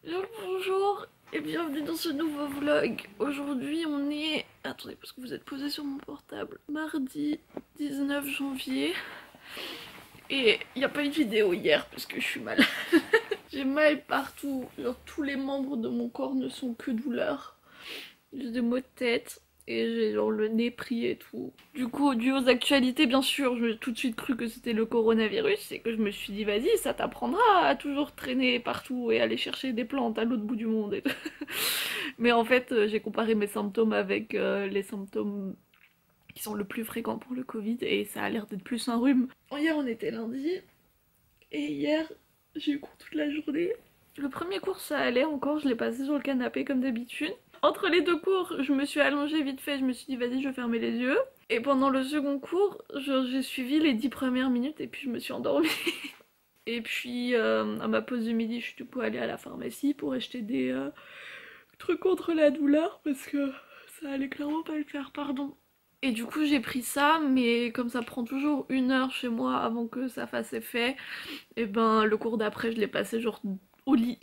Bonjour et bienvenue dans ce nouveau vlog. Aujourd'hui on est... Attendez parce que vous êtes posé sur mon portable. Mardi 19 janvier. Et il n'y a pas eu de vidéo hier parce que je suis malade. J'ai mal partout. Genre tous les membres de mon corps ne sont que douleur. J'ai des maux de tête. Et j'ai genre le nez pris et tout. Du coup, dû aux actualités, bien sûr, j'ai tout de suite cru que c'était le coronavirus et que je me suis dit, vas-y, ça t'apprendra à toujours traîner partout et aller chercher des plantes à l'autre bout du monde et tout. Mais en fait, j'ai comparé mes symptômes avec les symptômes qui sont le plus fréquents pour le Covid et ça a l'air d'être plus un rhume. Hier, on était lundi et hier, j'ai eu cours toute la journée. Le premier cours, ça allait encore, je l'ai passé sur le canapé comme d'habitude. Entre les deux cours, je me suis allongée vite fait, je me suis dit vas-y je vais fermer les yeux. Et pendant le second cours, j'ai suivi les 10 premières minutes et puis je me suis endormie. Et puis à ma pause de midi, je suis du coup allée à la pharmacie pour acheter des trucs contre la douleur parce que ça allait clairement pas le faire, pardon. Et du coup j'ai pris ça, mais comme ça prend toujours 1 heure chez moi avant que ça fasse effet, et ben le cours d'après je l'ai passé genre au lit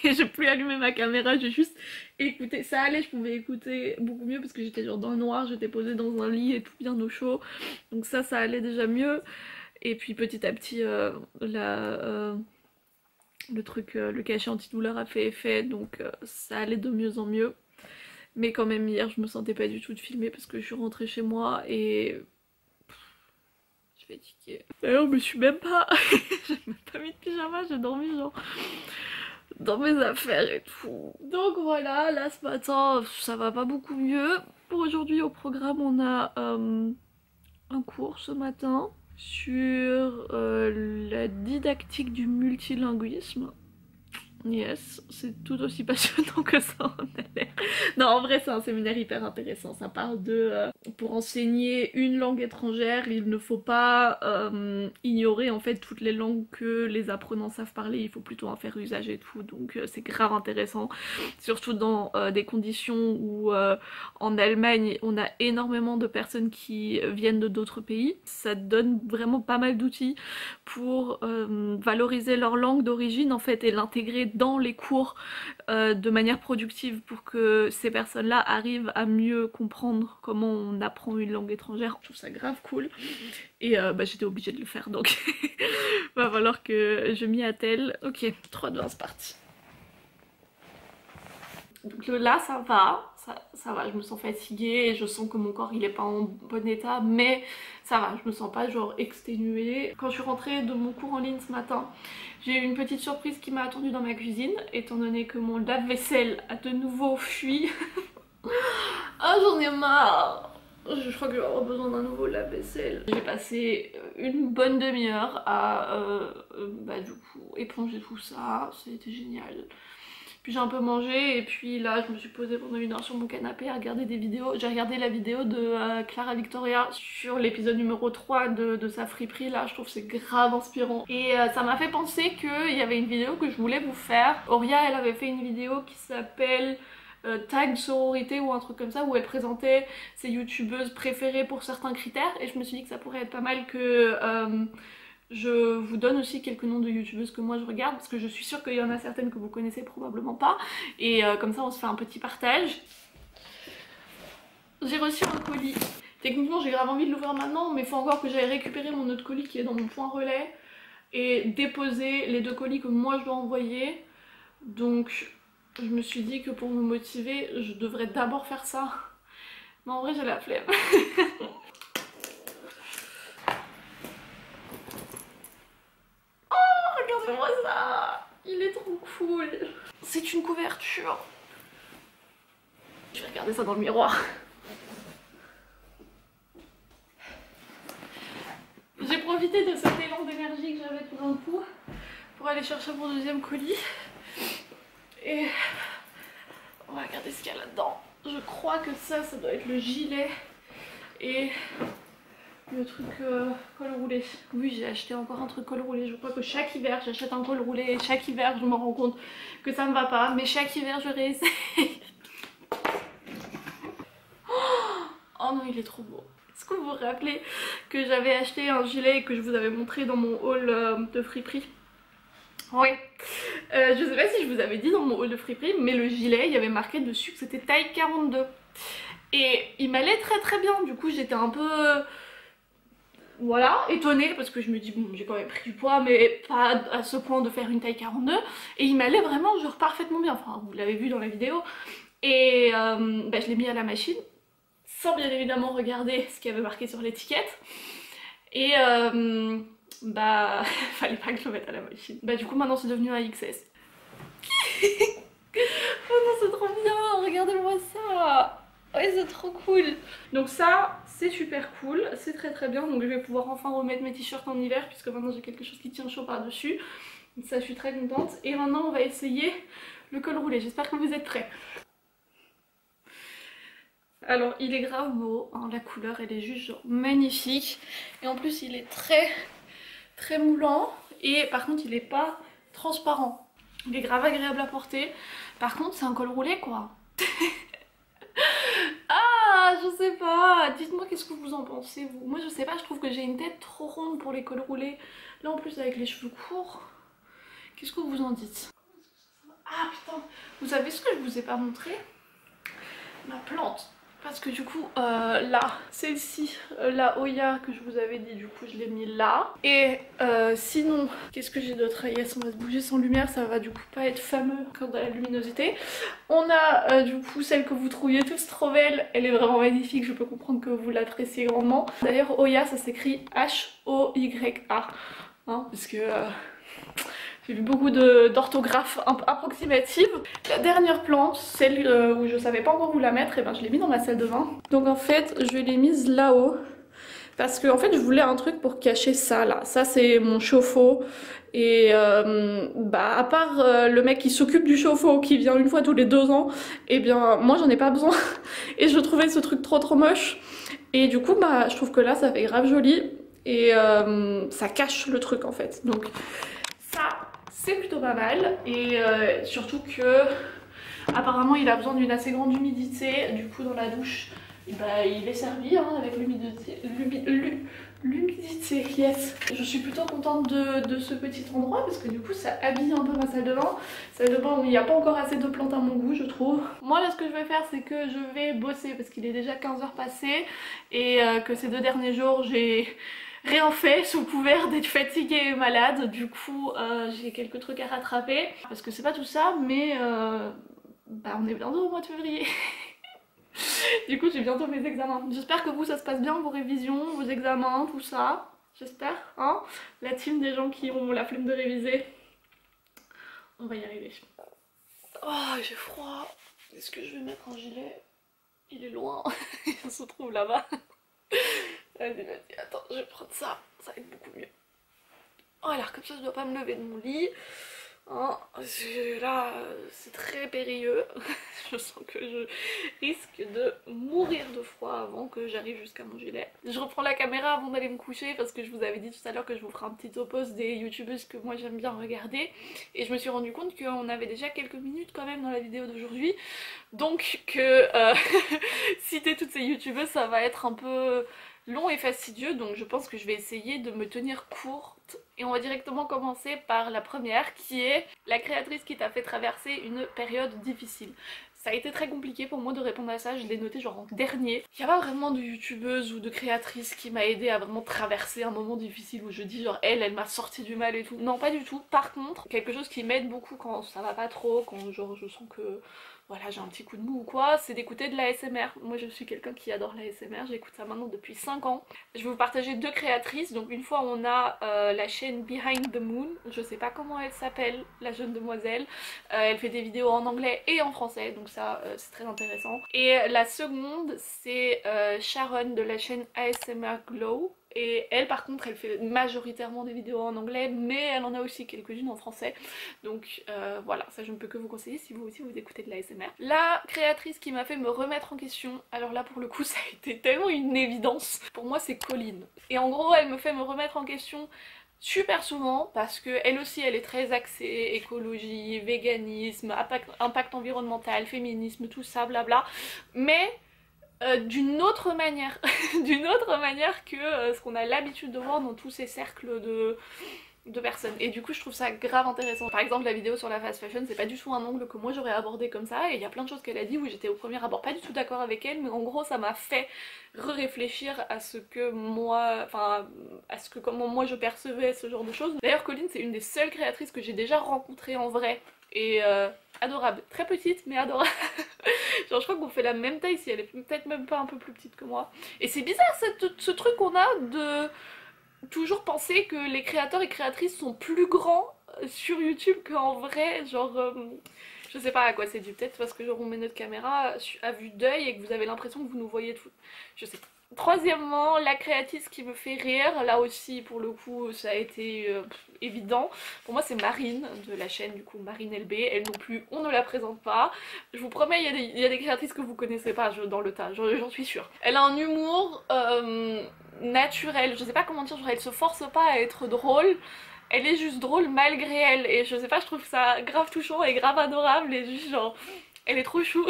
et j'ai plus allumé ma caméra, j'ai juste écouté. Ça allait, je pouvais écouter beaucoup mieux parce que j'étais genre dans le noir, j'étais posée dans un lit et tout bien au chaud, donc ça allait déjà mieux. Et puis petit à petit le truc, le cachet antidouleur a fait effet, donc ça allait de mieux en mieux. Mais quand même hier je me sentais pas du tout de filmer parce que je suis rentrée chez moi et je suis fatiguée. D'ailleurs je me suis même pas j'ai même pas mis de pyjama, j'ai dormi genre dans mes affaires et tout. Donc voilà, là ce matin ça va pas beaucoup mieux. Pour aujourd'hui au programme on a un cours ce matin sur la didactique du multilinguisme. Yes, c'est tout aussi passionnant que ça en a l'air. Non, en vrai, c'est un séminaire hyper intéressant. Ça parle de... pour enseigner une langue étrangère, il ne faut pas ignorer en fait toutes les langues que les apprenants savent parler. Il faut plutôt en faire usage et tout. Donc c'est grave intéressant. Surtout dans des conditions où en Allemagne, on a énormément de personnes qui viennent de d'autres pays. Ça donne vraiment pas mal d'outils pour valoriser leur langue d'origine en fait et l'intégrer dans les cours de manière productive pour que ces personnes-là arrivent à mieux comprendre comment on apprend une langue étrangère. Je trouve ça grave cool et j'étais obligée de le faire donc va falloir que je m'y attelle. Ok, 3, 2, 1, c'est parti. Donc là ça va, ça va, je me sens fatiguée et je sens que mon corps il est pas en bon état, mais ça va, je me sens pas genre exténuée. Quand je suis rentrée de mon cours en ligne ce matin, j'ai eu une petite surprise qui m'a attendue dans ma cuisine, étant donné que mon lave-vaisselle a de nouveau fui. Ah j'en ai marre. Je crois que je vais avoir besoin d'un nouveau lave-vaisselle. J'ai passé une bonne demi-heure à du coup éponger tout ça, c'était génial. Puis j'ai un peu mangé et puis là je me suis posée pendant 1 heure sur mon canapé à regarder des vidéos. J'ai regardé la vidéo de Clara Victoria sur l'épisode numéro 3 de sa friperie là, je trouve que c'est grave inspirant. Et ça m'a fait penser qu'il y avait une vidéo que je voulais vous faire. Auria elle avait fait une vidéo qui s'appelle Tag sororité ou un truc comme ça où elle présentait ses youtubeuses préférées pour certains critères et je me suis dit que ça pourrait être pas mal que... je vous donne aussi quelques noms de youtubeuses que moi je regarde parce que je suis sûre qu'il y en a certaines que vous connaissez probablement pas et comme ça on se fait un petit partage. J'ai reçu un colis. Techniquement j'ai grave envie de l'ouvrir maintenant mais il faut encore que j'aille récupérer mon autre colis qui est dans mon point relais et déposer les 2 colis que moi je dois envoyer. Donc je me suis dit que pour me motiver je devrais d'abord faire ça. Mais en vrai j'ai la flemme. Regardez-moi ça! Il est trop cool! C'est une couverture! Je vais regarder ça dans le miroir. J'ai profité de cet élan d'énergie que j'avais tout d'un coup pour aller chercher mon deuxième colis. Et on va regarder ce qu'il y a là-dedans. Je crois que ça doit être le gilet et le truc col roulé. Oui, j'ai acheté encore un truc col roulé. Je crois que chaque hiver j'achète un col roulé et chaque hiver je me rends compte que ça me va pas. Mais chaque hiver je réessaye. Oh non, il est trop beau. Est-ce que vous vous rappelez que j'avais acheté un gilet que je vous avais montré dans mon haul de friperie? Oui, je sais pas si je vous avais dit dans mon haul de friperie, mais le gilet, il y avait marqué dessus que c'était taille 42. Et il m'allait très très bien, du coup j'étais un peu... voilà, étonnée parce que je me dis bon j'ai quand même pris du poids mais pas à ce point de faire une taille 42. Et il m'allait vraiment genre parfaitement bien, enfin vous l'avez vu dans la vidéo. Et bah, je l'ai mis à la machine, sans bien évidemment regarder ce qu'il y avait marqué sur l'étiquette. Et bah fallait pas que je le mette à la machine. Bah du coup maintenant c'est devenu un XS. Oh non c'est trop bien, regardez-moi ça. Ouais c'est trop cool. Donc ça c'est super cool, c'est très très bien. Donc je vais pouvoir enfin remettre mes t-shirts en hiver puisque maintenant j'ai quelque chose qui tient chaud par dessus. Donc ça je suis très contente. Et maintenant on va essayer le col roulé, j'espère que vous êtes prêts. Alors il est grave beau, hein, la couleur elle est juste genre magnifique. Et en plus il est très moulant. Et par contre il est pas transparent. Il est grave agréable à porter. Par contre c'est un col roulé quoi. Ah je sais pas, dites-moi qu'est-ce que vous en pensez vous. Moi je sais pas, je trouve que j'ai une tête trop ronde pour les cols roulés. Là en plus avec les cheveux courts. Qu'est-ce que vous en dites? Ah putain, vous savez ce que je vous ai pas montré? Ma plante. Parce que du coup là, celle-ci, la Oya que je vous avais dit, du coup je l'ai mis là. Et sinon, qu'est-ce que j'ai d'autre? Yes, on va se bouger sans lumière, ça va du coup pas être fameux quand dans la luminosité. On a du coup celle que vous trouviez tous trop belle, elle est vraiment magnifique, je peux comprendre que vous l'appréciez grandement. D'ailleurs Oya ça s'écrit H-O-Y-A, hein, parce que... j'ai vu beaucoup d'orthographes approximatives. La dernière plante, celle où je savais pas encore où la mettre, et ben je l'ai mis dans ma salle de bain. Donc en fait je l'ai mise là-haut. Parce que en fait je voulais un truc pour cacher ça là. Ça c'est mon chauffe-eau. Et bah à part le mec qui s'occupe du chauffe-eau qui vient une fois tous les 2 ans, et bien moi j'en ai pas besoin. Et je trouvais ce truc trop moche. Et du coup bah je trouve que là ça fait grave joli. Et ça cache le truc en fait. Donc ça c'est plutôt pas mal. Et surtout que apparemment il a besoin d'une assez grande humidité. Du coup dans la douche bah, il est servi hein, avec l'humidité. L'humidité, yes. Je suis plutôt contente de ce petit endroit parce que du coup ça habille un peu ma salle de bain. Salle de bain où il n'y a pas encore assez de plantes à mon goût je trouve. Moi là ce que je vais faire c'est que je vais bosser parce qu'il est déjà 15h passé. Et que ces 2 derniers jours j'ai rien fait sous couvert d'être fatiguée et malade. Du coup j'ai quelques trucs à rattraper. Parce que c'est pas tout ça mais bah on est bientôt au mois de février. Du coup j'ai bientôt mes examens. J'espère que vous ça se passe bien, vos révisions, vos examens, tout ça. J'espère, hein. La team des gens qui ont la flemme de réviser. On va y arriver. Oh j'ai froid. Est-ce que je vais mettre un gilet? Il est loin. Il se trouve là-bas. Vas-y, attends, je vais prendre ça. Ça va être beaucoup mieux. Voilà, comme ça je dois pas me lever de mon lit. Hein, là c'est très périlleux. Je sens que je risque de mourir de froid avant que j'arrive jusqu'à mon gilet. Je reprends la caméra avant d'aller me coucher parce que je vous avais dit tout à l'heure que je vous ferai un petit topo des youtubeuses que moi j'aime bien regarder. Et je me suis rendu compte qu'on avait déjà quelques minutes quand même dans la vidéo d'aujourd'hui. Donc que citer toutes ces youtubeuses ça va être un peu long et fastidieux, donc je pense que je vais essayer de me tenir courte. Et on va directement commencer par la première qui est la créatrice qui t'a fait traverser une période difficile. Ça a été très compliqué pour moi de répondre à ça, je l'ai noté genre en dernier. Il n'y a pas vraiment de youtubeuse ou de créatrice qui m'a aidé à vraiment traverser un moment difficile où je dis genre elle m'a sorti du mal et tout. Non pas du tout, par contre quelque chose qui m'aide beaucoup quand ça va pas trop, quand genre je sens que voilà j'ai un petit coup de mou ou quoi, c'est d'écouter de l'ASMR. Moi je suis quelqu'un qui adore l'ASMR, j'écoute ça maintenant depuis 5 ans. Je vais vous partager 2 créatrices, donc une fois on a la chaîne Behind the Moon, je sais pas comment elle s'appelle, la jeune demoiselle, elle fait des vidéos en anglais et en français, donc ça c'est très intéressant. Et la seconde c'est Sharon de la chaîne ASMR Glow. Et elle par contre elle fait majoritairement des vidéos en anglais mais elle en a aussi quelques-unes en français. Donc voilà, ça je ne peux que vous conseiller si vous aussi vous écoutez de l'ASMR. La créatrice qui m'a fait me remettre en question, alors là pour le coup ça a été tellement une évidence, pour moi c'est Colline. Et en gros elle me fait me remettre en question super souvent parce que elle aussi elle est très axée écologie, véganisme, impact environnemental, féminisme, tout ça blabla. Mais d'une autre manière, d'une autre manière que ce qu'on a l'habitude de voir dans tous ces cercles de personnes et du coup je trouve ça grave intéressant. Par exemple la vidéo sur la fast fashion, c'est pas du tout un angle que moi j'aurais abordé comme ça, et il y a plein de choses qu'elle a dit où j'étais au premier abord pas du tout d'accord avec elle, mais en gros ça m'a fait réfléchir à ce que moi, enfin à ce que comment moi je percevais ce genre de choses. D'ailleurs Colline c'est une des seules créatrices que j'ai déjà rencontrées en vrai, et adorable, très petite mais adorable. Genre je crois qu'on fait la même taille, si elle est peut-être même pas un peu plus petite que moi. Et c'est bizarre ce truc qu'on a de toujours penser que les créateurs et créatrices sont plus grands sur YouTube qu'en vrai, genre je sais pas à quoi c'est dû, peut-être parce que genre on met notre caméra à vue d'œil et que vous avez l'impression que vous nous voyez tout, je sais pas. Troisièmement, la créatrice qui me fait rire, là aussi pour le coup ça a été évident, pour moi c'est Marine de la chaîne du coup Marine LB, elle non plus on ne la présente pas, je vous promets il y a des créatrices que vous connaissez pas dans le tas, j'en suis sûre. Elle a un humour naturel, je sais pas comment dire, genre elle se force pas à être drôle, elle est juste drôle malgré elle, et je sais pas, je trouve ça grave touchant et grave adorable, et juste genre elle est trop chou.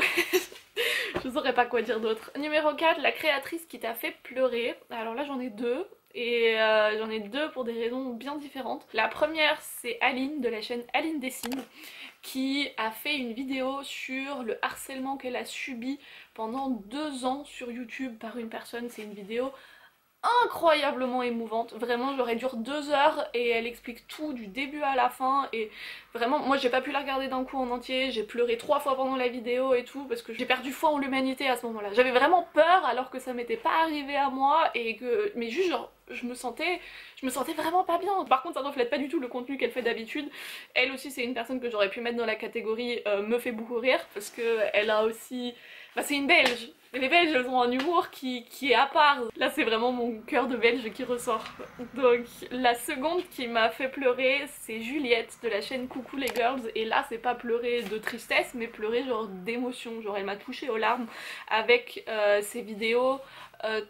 Je saurais pas quoi dire d'autre. Numéro 4, la créatrice qui t'a fait pleurer. Alors là j'en ai deux, et j'en ai deux pour des raisons bien différentes. La première c'est Aline de la chaîne Aline Dessine, qui a fait une vidéo sur le harcèlement qu'elle a subi pendant 2 ans sur YouTube par une personne. C'est une vidéo incroyablement émouvante, vraiment genre elle dure 2 heures et elle explique tout du début à la fin, et vraiment moi j'ai pas pu la regarder d'un coup en entier, j'ai pleuré 3 fois pendant la vidéo et tout parce que j'ai perdu foi en l'humanité à ce moment là, j'avais vraiment peur alors que ça m'était pas arrivé à moi, et que mais juste genre je me sentais vraiment pas bien. Par contre ça reflète pas du tout le contenu qu'elle fait d'habitude. Elle aussi c'est une personne que j'aurais pu mettre dans la catégorie me fait beaucoup rire, parce que elle a aussi, bah c'est une Belge. Et les Belges elles ont un humour qui est à part. Là c'est vraiment mon cœur de Belge qui ressort. Donc la seconde qui m'a fait pleurer c'est Juliette de la chaîne Coucou les Girls, et là c'est pas pleurer de tristesse mais pleurer genre d'émotion, genre elle m'a touchée aux larmes avec ses vidéos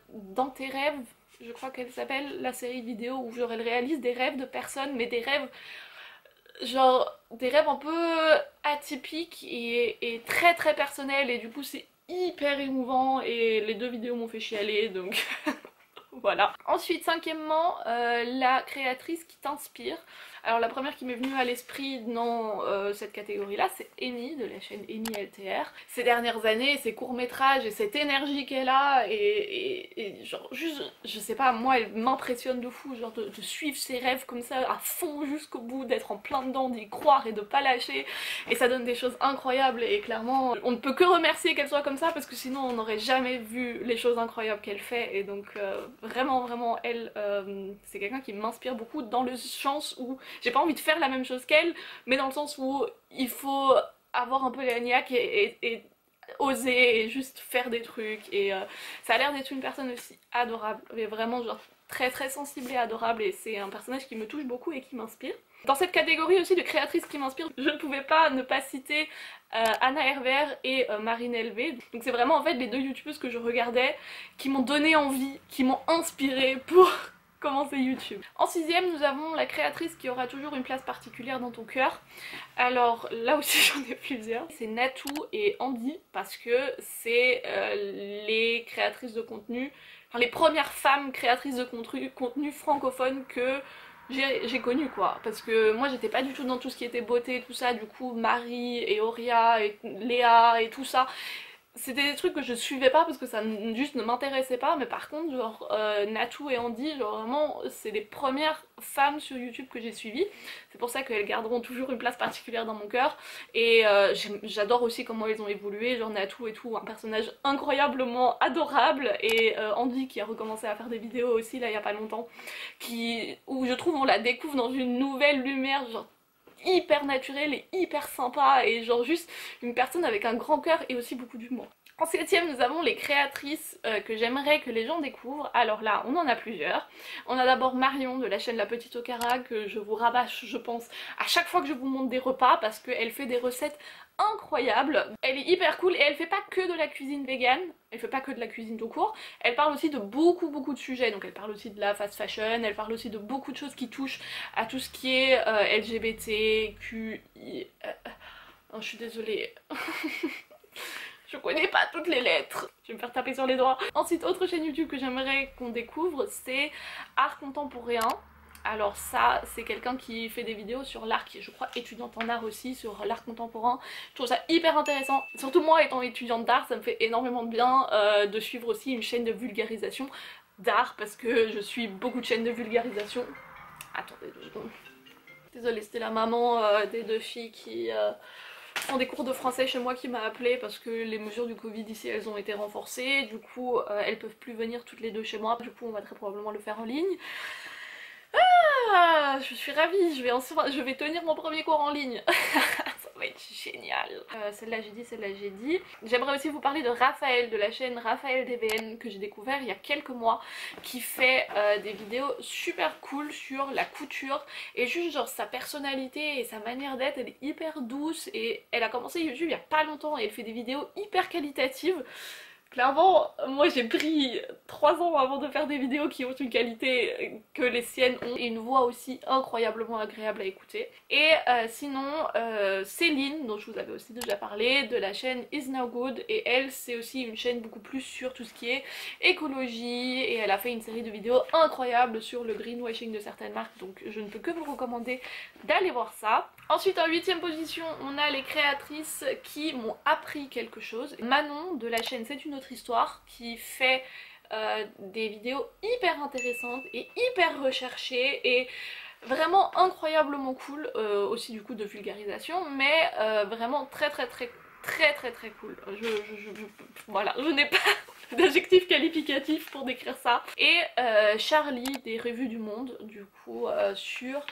dans tes rêves, je crois qu'elle s'appelle la série vidéo, où genre elle réalise des rêves de personnes, mais des rêves genre des rêves un peu atypiques et très très personnels, et du coup c'est hyper émouvant, et les deux vidéos m'ont fait chialer donc voilà. Ensuite, cinquièmement, la créatrice qui t'inspire. Alors la première qui m'est venue à l'esprit dans cette catégorie-là, c'est Eni de la chaîne Eni LTR. Ces dernières années, ses courts-métrages et cette énergie qu'elle a, et genre juste, je sais pas, moi elle m'impressionne de fou, genre de suivre ses rêves comme ça à fond jusqu'au bout, d'être en plein dedans, d'y croire et de pas lâcher, et ça donne des choses incroyables, et clairement on ne peut que remercier qu'elle soit comme ça, parce que sinon on n'aurait jamais vu les choses incroyables qu'elle fait, et donc vraiment elle c'est quelqu'un qui m'inspire beaucoup, dans le sens où j'ai pas envie de faire la même chose qu'elle, mais dans le sens où il faut avoir un peu la niaque et oser et juste faire des trucs, et ça a l'air d'être une personne aussi adorable, mais vraiment genre très très sensible et adorable, et c'est un personnage qui me touche beaucoup et qui m'inspire. Dans cette catégorie aussi de créatrices qui m'inspirent, je ne pouvais pas ne pas citer Anna Hervé et Marine LB. Donc c'est vraiment en fait les deux youtubeuses que je regardais qui m'ont donné envie, qui m'ont inspiré pour commencer YouTube. En sixième, nous avons la créatrice qui aura toujours une place particulière dans ton cœur. Alors là aussi j'en ai plusieurs. C'est Natou et Andy, parce que c'est les créatrices de contenu, enfin les premières femmes créatrices de contenu francophones que j'ai connu quoi, parce que moi j'étais pas du tout dans tout ce qui était beauté, tout ça, du coup Marie et Auria et Léa et tout ça, c'était des trucs que je suivais pas parce que ça juste ne m'intéressait pas, mais par contre genre Natou et Andy, genre vraiment c'est les premières femmes sur YouTube que j'ai suivies, c'est pour ça qu'elles garderont toujours une place particulière dans mon cœur, et j'adore aussi comment elles ont évolué, genre Natou et tout, un personnage incroyablement adorable, et Andy qui a recommencé à faire des vidéos aussi là il y a pas longtemps, où je trouve on la découvre dans une nouvelle lumière, genre hyper naturel et hyper sympa, et genre juste une personne avec un grand cœur et aussi beaucoup d'humour. En septième, nous avons les créatrices que j'aimerais que les gens découvrent. Alors là, on en a plusieurs. On a d'abord Marion de la chaîne La Petite Okara, que je vous rabâche, je pense, à chaque fois que je vous montre des repas, parce qu'elle fait des recettes incroyables. Elle est hyper cool, et elle fait pas que de la cuisine végane, elle fait pas que de la cuisine tout court, elle parle aussi de beaucoup de sujets, donc elle parle aussi de la fast fashion, elle parle aussi de beaucoup de choses qui touchent à tout ce qui est LGBTQI... Oh, je suis désolée. Je connais pas toutes les lettres, je vais me faire taper sur les doigts. Ensuite, autre chaîne YouTube que j'aimerais qu'on découvre, c'est Art Contemporain. Alors ça, c'est quelqu'un qui fait des vidéos sur l'art, qui est je crois étudiante en art aussi, sur l'art contemporain. Je trouve ça hyper intéressant. Surtout moi étant étudiante d'art, ça me fait énormément de bien de suivre aussi une chaîne de vulgarisation d'art, parce que je suis beaucoup de chaînes de vulgarisation. Attendez 2 secondes. Désolée, c'était la maman des 2 filles qui font des cours de français chez moi qui m'a appelée parce que les mesures du Covid ici elles ont été renforcées. Du coup elles peuvent plus venir toutes les 2 chez moi. Du coup on va très probablement le faire en ligne. Ah, je suis ravie, je vais tenir mon premier cours en ligne. Ça va être génial. Celle-là j'ai dit, celle-là j'ai dit. J'aimerais aussi vous parler de Raphaël, de la chaîne Raphaël DBN que j'ai découvert il y a quelques mois, qui fait des vidéos super cool sur la couture et juste genre sa personnalité et sa manière d'être, elle est hyper douce et elle a commencé YouTube il y a pas longtemps et elle fait des vidéos hyper qualitatives. Clairement, moi j'ai pris 3 ans avant de faire des vidéos qui ont une qualité que les siennes ont et une voix aussi incroyablement agréable à écouter. Et sinon, Céline, dont je vous avais aussi déjà parlé, de la chaîne Is Now Good, et elle c'est aussi une chaîne beaucoup plus sur tout ce qui est écologie et elle a fait une série de vidéos incroyables sur le greenwashing de certaines marques, donc je ne peux que vous recommander d'aller voir ça. Ensuite en 8ème position, on a les créatrices qui m'ont appris quelque chose. Manon de la chaîne C'est une autre histoire qui fait des vidéos hyper intéressantes et hyper recherchées et vraiment incroyablement cool, aussi du coup de vulgarisation, mais vraiment très cool. Voilà, je n'ai pas d'adjectif qualificatif pour décrire ça. Et Charlie des Revues du Monde, du coup sur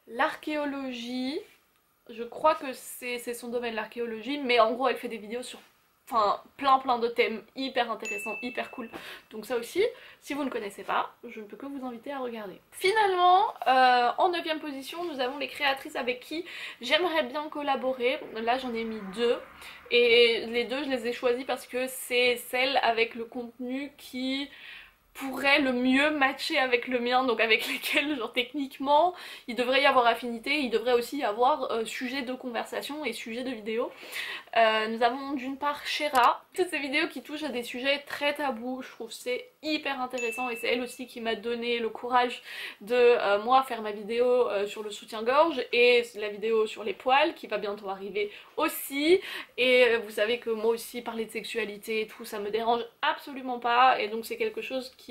l'archéologie. Je crois que c'est son domaine, l'archéologie, mais en gros elle fait des vidéos sur plein de thèmes hyper intéressants, hyper cool. Donc ça aussi, si vous ne connaissez pas, je ne peux que vous inviter à regarder. Finalement, en 9ème position, nous avons les créatrices avec qui j'aimerais bien collaborer. Là j'en ai mis 2. Et les 2 je les ai choisis parce que c'est celles avec le contenu qui pourrait le mieux matcher avec le mien, donc avec lesquels genre techniquement il devrait y avoir affinité, il devrait aussi y avoir sujet de conversation et sujet de vidéo. Nous avons d'une part Shera, toutes ces vidéos qui touchent à des sujets très tabous, je trouve c'est hyper intéressant et c'est elle aussi qui m'a donné le courage de moi faire ma vidéo sur le soutien-gorge et la vidéo sur les poils qui va bientôt arriver aussi. Et vous savez que moi aussi parler de sexualité et tout ça me dérange absolument pas, et donc c'est quelque chose qui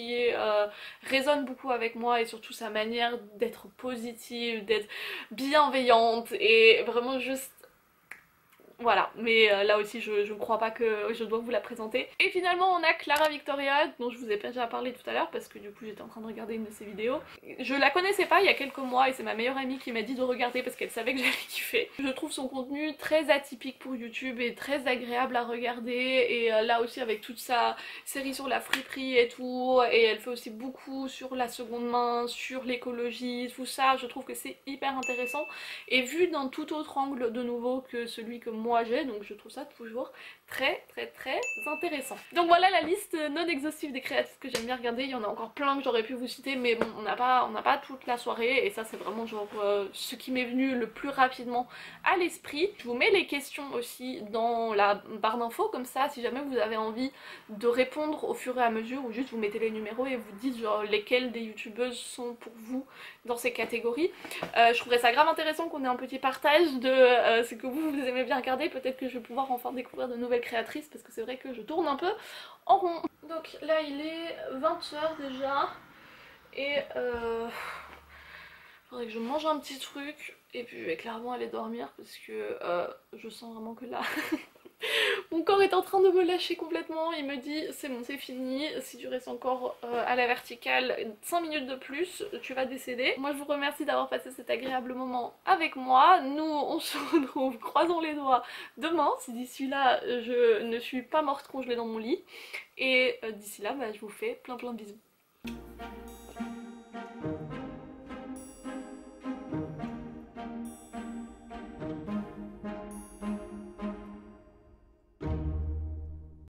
résonne beaucoup avec moi, et surtout sa manière d'être positive, d'être bienveillante et vraiment juste voilà, mais là aussi je ne crois pas que je dois vous la présenter. Et finalement on a Clara Victoria, dont je vous ai déjà parlé tout à l'heure parce que du coup j'étais en train de regarder une de ses vidéos. Je la connaissais pas il y a quelques mois et c'est ma meilleure amie qui m'a dit de regarder parce qu'elle savait que j'allais kiffer. Je trouve son contenu très atypique pour YouTube et très agréable à regarder, et là aussi avec toute sa série sur la friperie et tout, et elle fait aussi beaucoup sur la seconde main, sur l'écologie, tout ça. Je trouve que c'est hyper intéressant et vu d'un tout autre angle de nouveau que celui que moi j'ai, donc je trouve ça toujours très intéressant. Donc voilà la liste non exhaustive des créatifs que j'aime bien regarder. Il y en a encore plein que j'aurais pu vous citer, mais bon, on n'a pas toute la soirée, et ça c'est vraiment genre ce qui m'est venu le plus rapidement à l'esprit. Je vous mets les questions aussi dans la barre d'infos, comme ça si jamais vous avez envie de répondre au fur et à mesure, ou juste vous mettez les numéros et vous dites genre lesquelles des youtubeuses sont pour vous dans ces catégories. Je trouverais ça grave intéressant qu'on ait un petit partage de ce que vous aimez bien regarder. Peut-être que je vais pouvoir enfin découvrir de nouvelles créatrices parce que c'est vrai que je tourne un peu en rond. Donc là il est 20h déjà et faudrait que je mange un petit truc et puis je vais clairement aller dormir parce que je sens vraiment que là mon corps est en train de me lâcher complètement. Il me dit c'est bon, c'est fini, si tu restes encore à la verticale 5 minutes de plus tu vas décéder. Moi je vous remercie d'avoir passé cet agréable moment avec moi. Nous on se retrouve, croisons les doigts, demain si d'ici là je ne suis pas morte congelée dans mon lit, et d'ici là bah, je vous fais plein de bisous.